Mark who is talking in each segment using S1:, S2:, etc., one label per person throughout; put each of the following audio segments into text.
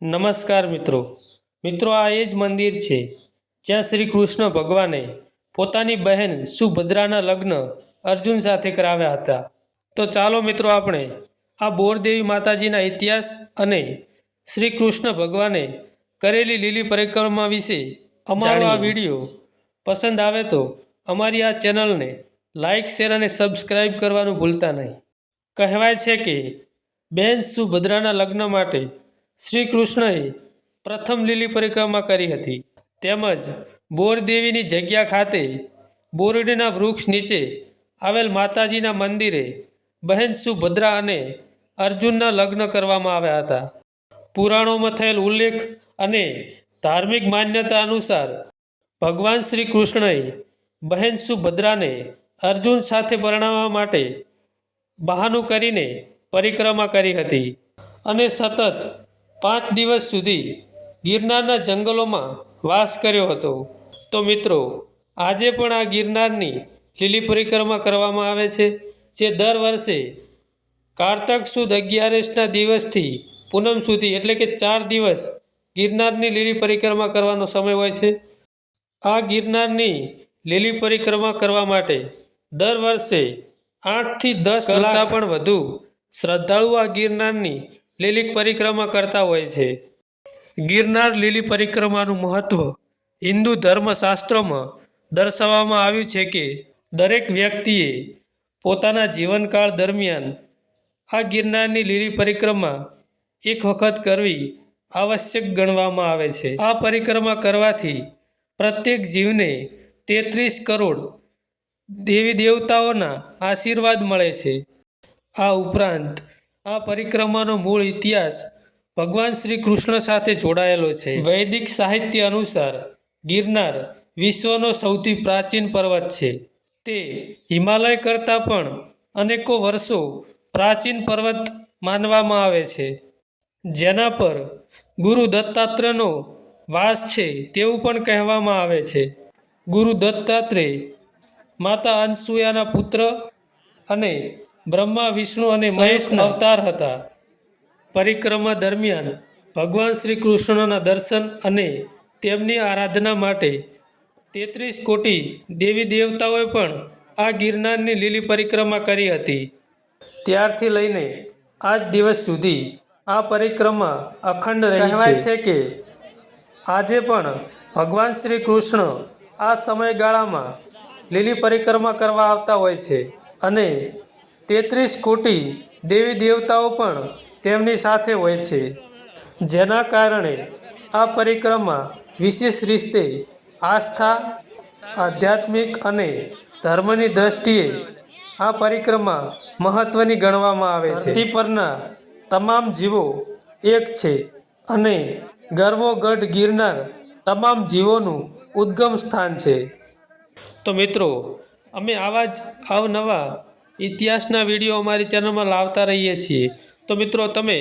S1: નમસ્કાર મિત્રો આ એ જ મંદિર છે જ્યાં શ્રી કૃષ્ણ ભગવાને પોતાની બહેન સુભદ્રાના લગ્ન અર્જુન સાથે કરાવ્યા હતા। તો ચાલો મિત્રો આપણે આ બોરદેવી માતાજીના ઇતિહાસ અને શ્રી કૃષ્ણ ભગવાને કરેલી લીલી પરિક્રમા વિશે અમારો આ વિડીયો પસંદ આવે તો અમારી આ ચેનલને લાઇક શેર અને સબસ્ક્રાઈબ કરવાનું ભૂલતા નહીં। કહેવાય છે કે બહેન સુભદ્રાના લગ્ન માટે શ્રી કૃષ્ણએ પ્રથમ લીલી પરિક્રમા કરી હતી, તેમજ બોરદેવીની જગ્યા ખાતે બોરડીના વૃક્ષ નીચે આવેલ માતાજીના મંદિરે બહેન સુભદ્રા અને અર્જુનના લગ્ન કરવામાં આવ્યા હતા। પુરાણોમાં થયેલ ઉલ્લેખ અને ધાર્મિક માન્યતા અનુસાર ભગવાન શ્રી કૃષ્ણએ બહેન સુભદ્રાને અર્જુન સાથે પરણાવવા માટે બહાનું કરીને પરિક્રમા કરી હતી અને સતત 5 દિવસ સુધી ગિરનારના જંગલોમાં વાસ કર્યો હતો। તો મિત્રો આજે પણ આ ગિરનારની લીલી પરિક્રમા કરવામાં આવે છે, જે દર વર્ષે કારતક સુદ 11ના દિવસથી પૂનમ સુધી એટલે કે 4 દિવસ ગિરનારની લીલી પરિક્રમા કરવાનો સમય હોય છે। આ ગિરનારની લીલી પરિક્રમા કરવા માટે દર વર્ષે 8 થી 10 લાખ પણ વધુ શ્રદ્ધાળુ આ ગિરનારની લીલી પરિક્રમા કરતા હોય છે। ગિરનાર લીલી પરિક્રમાનું મહત્વ હિન્દુ ધર્મશાસ્ત્રોમાં દર્શાવવામાં આવ્યું છે કે દરેક વ્યક્તિએ પોતાના જીવનકાળ દરમિયાન આ ગિરનારની લીલી પરિક્રમા એક વખત કરવી આવશ્યક ગણવામાં આવે છે। આ પરિક્રમા કરવાથી પ્રત્યેક જીવને 33 કરોડ દેવી દેવતાઓના આશીર્વાદ મળે છે। આ ઉપરાંત આ પરિક્રમાનો મૂળ ઇતિહાસ ભગવાન શ્રી કૃષ્ણ સાથે જોડાયેલો છે। વૈદિક સાહિત્ય અનુસાર ગિરનાર વિશ્વનો સૌથી પ્રાચીન પર્વત છે। તે હિમાલય કરતાં પણ અનેકો વર્ષો પ્રાચીન પર્વત માનવામાં આવે છે, જેના પર ગુરુ દત્તાત્રેયનો વાસ છે તેવું પણ કહેવામાં આવે છે। ગુરુ દત્તાત્રેય માતા અનસૂયાના પુત્ર અને બ્રહ્મા વિષ્ણુ અને મહેશના અવતાર હતા। પરિક્રમા દરમિયાન ભગવાન શ્રી કૃષ્ણના દર્શન અને તેમની આરાધના માટે 33 કોટી દેવી દેવતાઓએ પણ આ ગિરનારની લીલી પરિક્રમા કરી હતી। ત્યારથી લઈને આજ દિવસ સુધી આ પરિક્રમા અખંડ રહી છે। કહેવાય છે કે આજે પણ ભગવાન શ્રી કૃષ્ણ આ સમયગાળામાં લીલી પરિક્રમા કરવા આવતા હોય છે અને 33 કોટી દેવી દેવતાઓ પણ તેમની સાથે હોય છે, જેના કારણે આ પરિક્રમા વિશેષ રીતે આસ્થા, આધ્યાત્મિક અને ધર્મની દ્રષ્ટિએ આ પરિક્રમા મહત્વની ગણવામાં આવે છે। ધરતી પરના તમામ જીવો એક છે અને ગર્વોગઢ ગિરનાર તમામ જીવોનું ઉદ્ગમ સ્થાન છે। તો મિત્રો અમે આવા જ અવનવા ઇતિહાસના વિડીયો અમારી ચેનલમાં લાવતા રહીએ છીએ। તો મિત્રો તમે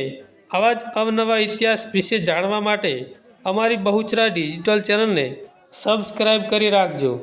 S1: આવા જ અવનવા ઇતિહાસ વિશે જાણવા માટે અમારી બહુચરા ડિજિટલ ચેનલને સબસ્ક્રાઈબ કરી રાખજો।